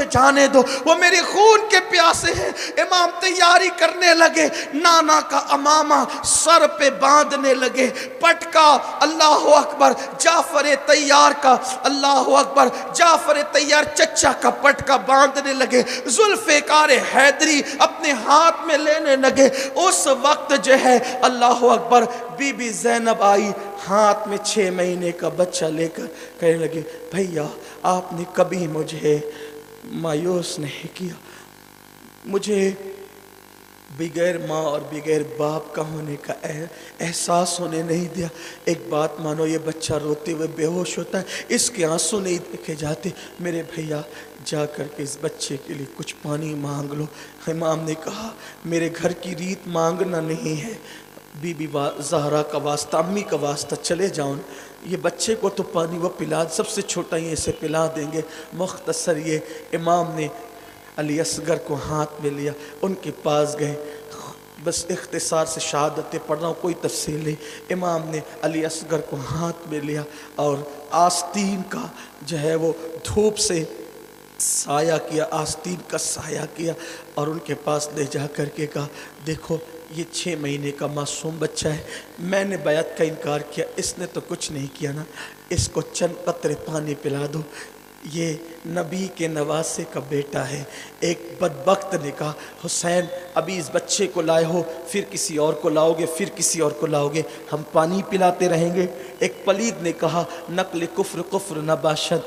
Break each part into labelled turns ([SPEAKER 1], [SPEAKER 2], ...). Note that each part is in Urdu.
[SPEAKER 1] مجھے جانے دو، وہ میری خون کے پیاسے ہیں۔ امام تیاری کرنے لگے، نانا کا امامہ سر پہ باندھنے لگے، پٹکا، اللہ اکبر، جعفر تیار کا، اللہ اکبر، جعفر تیار چچا کا پٹکا باندھنے لگے، ذوالفقار حیدری اپنے ہاتھ میں لینے لگے۔ اس وقت جو ہے اللہ اکبر بی بی زینب آئی، ہاتھ میں 6 مہینے کا بچہ لے کر کہنے لگے بھیا آپ نے کبھی مجھے مایوس نہیں کیا، مجھے بغیر ماں اور بغیر باپ کا ہونے کا احساس ہونے نہیں دیا۔ ایک بات مانو، یہ بچہ روتے ہوئے بے ہوش ہوتا ہے، اس کے آنسو نہیں دیکھے جاتے، میرے بھیا جا کر کے اس بچے کے لیے کچھ پانی مانگ لو۔ امام نے کہا میرے گھر کی ریت مانگنا نہیں ہے، بی بی زہرا کا واسطہ، امی کا واسطہ، چلے جاؤ، یہ بچے کو تو پانی وہ پلا، سب سے چھوٹا ہی اسے پلا دیں گے۔ مختصر یہ امام نے علی اصغر کو ہاتھ میں لیا، ان کے پاس گئے، بس اختصار سے شہادتیں پڑھ رہا ہوں، کوئی تفصیل نہیں۔ امام نے علی اصغر کو ہاتھ میں لیا اور آستین کا جو ہے وہ دھوپ سے سایہ کیا، آستین کا سایہ کیا، اور ان کے پاس لے جا کر کے کہا دیکھو یہ 6 مہینے کا معصوم بچہ ہے، میں نے بیعت کا انکار کیا، اس نے تو کچھ نہیں کیا نا، اس کو چند قطرے پانی پلا دو، یہ نبی کے نواسے کا بیٹا ہے۔ ایک بدبخت نے کہا حسین ابھی اس بچے کو لائے ہو، پھر کسی اور کو لاؤ گے، پھر کسی اور کو لاؤ گے، ہم پانی پلاتے رہیں گے۔ ایک پلید نے کہا نقل کفر کفر نہ باشد،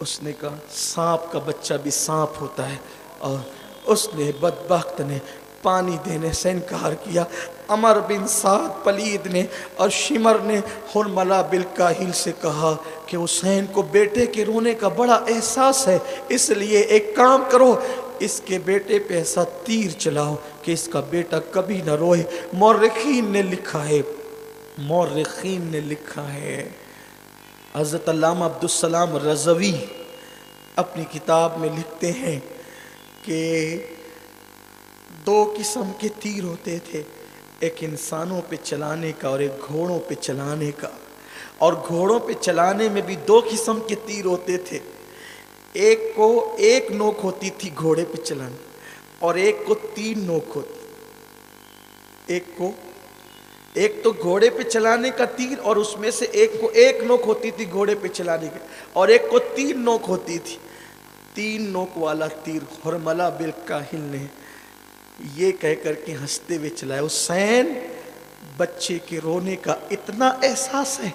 [SPEAKER 1] اس نے کہا سانپ کا بچہ بھی سانپ ہوتا ہے، اور اس نے بدبخت نے پانی دینے سے انکار کیا۔ عمر بن سعد پلید نے اور شمر نے حرملہ بالکاہل سے کہا کہ حسین کو بیٹے کے رونے کا بڑا احساس ہے، اس لیے ایک کام کرو، اس کے بیٹے پہ ایسا تیر چلاؤ کہ اس کا بیٹا کبھی نہ روئے۔ مورخین نے لکھا ہے حضرت علامہ عبدالسلام رضوی اپنی کتاب میں لکھتے ہیں کہ 2 قسم کے تیر ہوتے تھے، ایک انسانوں پہ چلانے کا اور ایک گھوڑوں پہ چلانے کا، اور گھوڑوں پہ چلانے میں بھی 2 قسم کے تیر ہوتے تھے، ایک کو 1 نوک ہوتی تھی گھوڑے پہ چلانے، اور ایک کو 3 نوک ہوتی، ایک تو گھوڑے پہ چلانے کا تیر، اور اس میں سے ایک کو 1 نوک ہوتی تھی گھوڑے پہ چلانے کی، اور ایک کو 3 نوک ہوتی تھی۔ 3 نوک والا تیر حرملہ بالکاہل نے یہ کہہ کر کے ہنستے ہوئے چلایا حسین بچے کے رونے کا اتنا احساس ہے،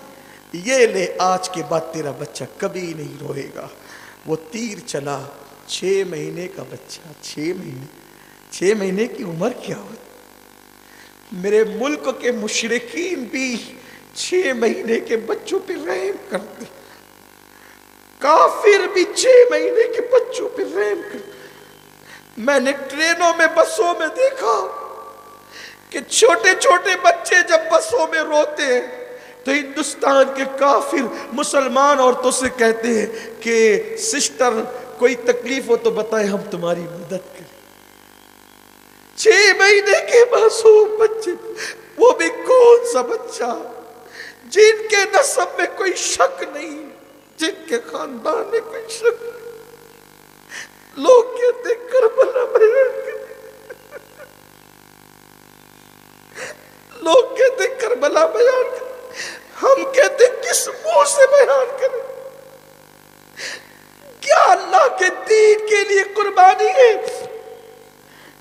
[SPEAKER 1] یہ لے آج کے بعد تیرا بچہ کبھی نہیں روئے گا۔ وہ تیر چلا، 6 مہینے کا بچہ، 6 مہینے کی عمر کیا ہوتی؟ میرے ملک کے مشرکین بھی 6 مہینے کے بچوں پہ رحم کرتے، کافر بھی 6 مہینے کے بچوں پہ رحم کرتے۔ میں نے ٹرینوں میں بسوں میں دیکھا کہ چھوٹے چھوٹے بچے جب بسوں میں روتے ہیں تو ہندوستان کے کافر مسلمان عورتوں سے کہتے ہیں کہ سسٹر کوئی تکلیف ہو تو بتائیں ہم تمہاری مدد کریں۔ 6 مہینے کے معصوم بچے، وہ بھی کون سا بچہ جن کے نسب میں کوئی شک نہیں، جن کے خاندان میں کوئی شک نہیں۔ لوگ کہتے کربلا بیان کریں، لوگ کہتے کربلا بیان کریں، ہم کہتے کس منہ سے بیان کریں؟ کیا اللہ کے دین کے لیے قربانی ہے؟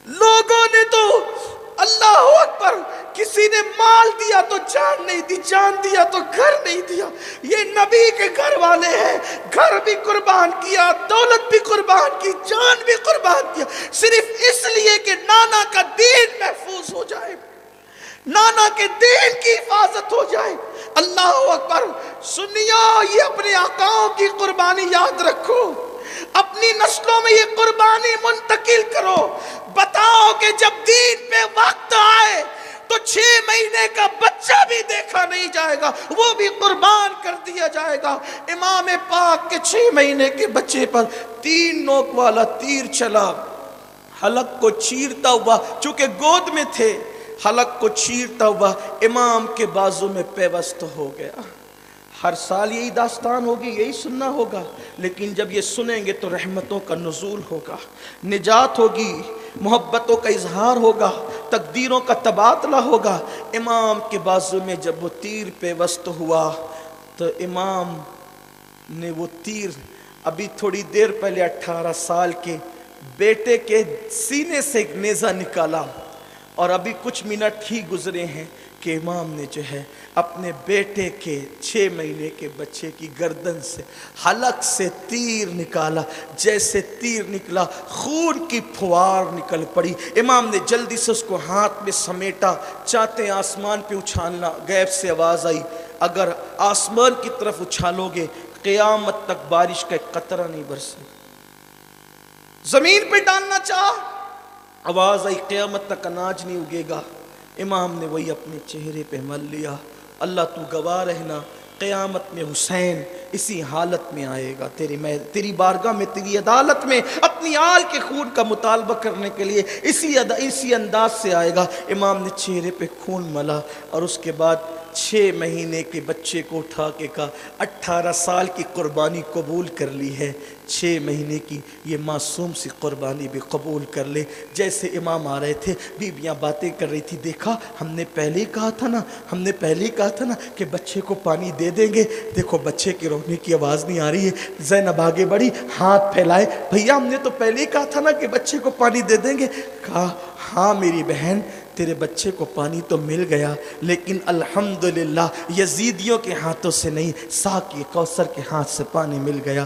[SPEAKER 1] لوگوں نے تو اللہ اکبر، کسی نے مال دیا تو جان نہیں دی، جان دیا تو گھر نہیں دیا۔ یہ نبی کے گھر والے ہیں، گھر بھی قربان کیا، دولت بھی قربان کی، جان بھی قربان کیا، صرف اس لیے کہ نانا کا دین محفوظ ہو جائے، نانا کے دین کی حفاظت ہو جائے۔ اللہ اکبر، سنیو یہ اپنے آقاؤں کی قربانی یاد رکھو، اپنی نسلوں میں یہ قربانی منتقل کرو، بتاؤ کہ جب دین پہ وقت آئے تو 6 مہینے کا بچہ بھی دیکھا نہیں جائے گا، وہ بھی قربان کر دیا جائے گا۔ امام پاک کے 6 مہینے کے بچے پر 3 نوک والا تیر چلا، حلق کو چیرتا ہوا، چونکہ گود میں تھے، حلق کو چیرتا ہوا امام کے بازو میں پیوست ہو گیا، ہر سال یہی داستان ہوگی، یہی سننا ہوگا، لیکن جب یہ سنیں گے تو رحمتوں کا نزول ہوگا، نجات ہوگی، محبتوں کا اظہار ہوگا، تقدیروں کا تبادلہ ہوگا۔ امام کے بازو میں جب وہ تیر پیوست ہوا تو امام نے وہ تیر ابھی تھوڑی دیر پہلے 18 سال کے بیٹے کے سینے سے ایک نیزہ نکالا، اور ابھی کچھ منٹ ہی گزرے ہیں کہ امام نے جو ہے اپنے بیٹے کے 6 مہینے کے بچے کی گردن سے حلق سے تیر نکالا۔ جیسے تیر نکلا خون کی پھوار نکل پڑی۔ امام نے جلدی سے اس کو ہاتھ میں سمیٹا، چاہتے آسمان پہ اچھالنا، غیب سے آواز آئی اگر آسمان کی طرف اچھالو گے قیامت تک بارش کا ایک قطرہ نہیں برسے۔ زمین پہ ڈالنا چاہ، آواز آئی قیامت تک اناج نہیں اگے گا۔ امام نے وہی اپنے چہرے پہ مل لیا۔ اللہ تو گواہ رہنا قیامت میں حسین اسی حالت میں آئے گا، تیری بارگاہ میں، تیری عدالت میں اپنی آل کے خون کا مطالبہ کرنے کے لیے اسی انداز سے آئے گا۔ امام نے چہرے پہ خون ملا اور اس کے بعد 6 مہینے کے بچے کو اٹھا کے کہا 18 سال کی قربانی قبول کر لی ہے، 6 مہینے کی یہ معصوم سی قربانی بھی قبول کر لے۔ جیسے امام آ رہے تھے بیویاں باتیں کر رہی تھی، دیکھا ہم نے پہلے ہی کہا تھا نا کہ بچے کو پانی دے دیں گے، دیکھو بچے کے رونے کی آواز نہیں آ رہی ہے۔ زینب آگے بڑھی، ہاتھ پھیلائے، بھیا ہم نے تو پہلے ہی کہا تھا نا کہ بچے کو پانی دے دیں گے۔ کہا ہاں میری بہن تیرے بچے کو پانی تو مل گیا، لیکن الحمدللہ یزیدیوں کے ہاتھوں سے نہیں، ساقی کوثر کے ہاتھ سے پانی مل گیا۔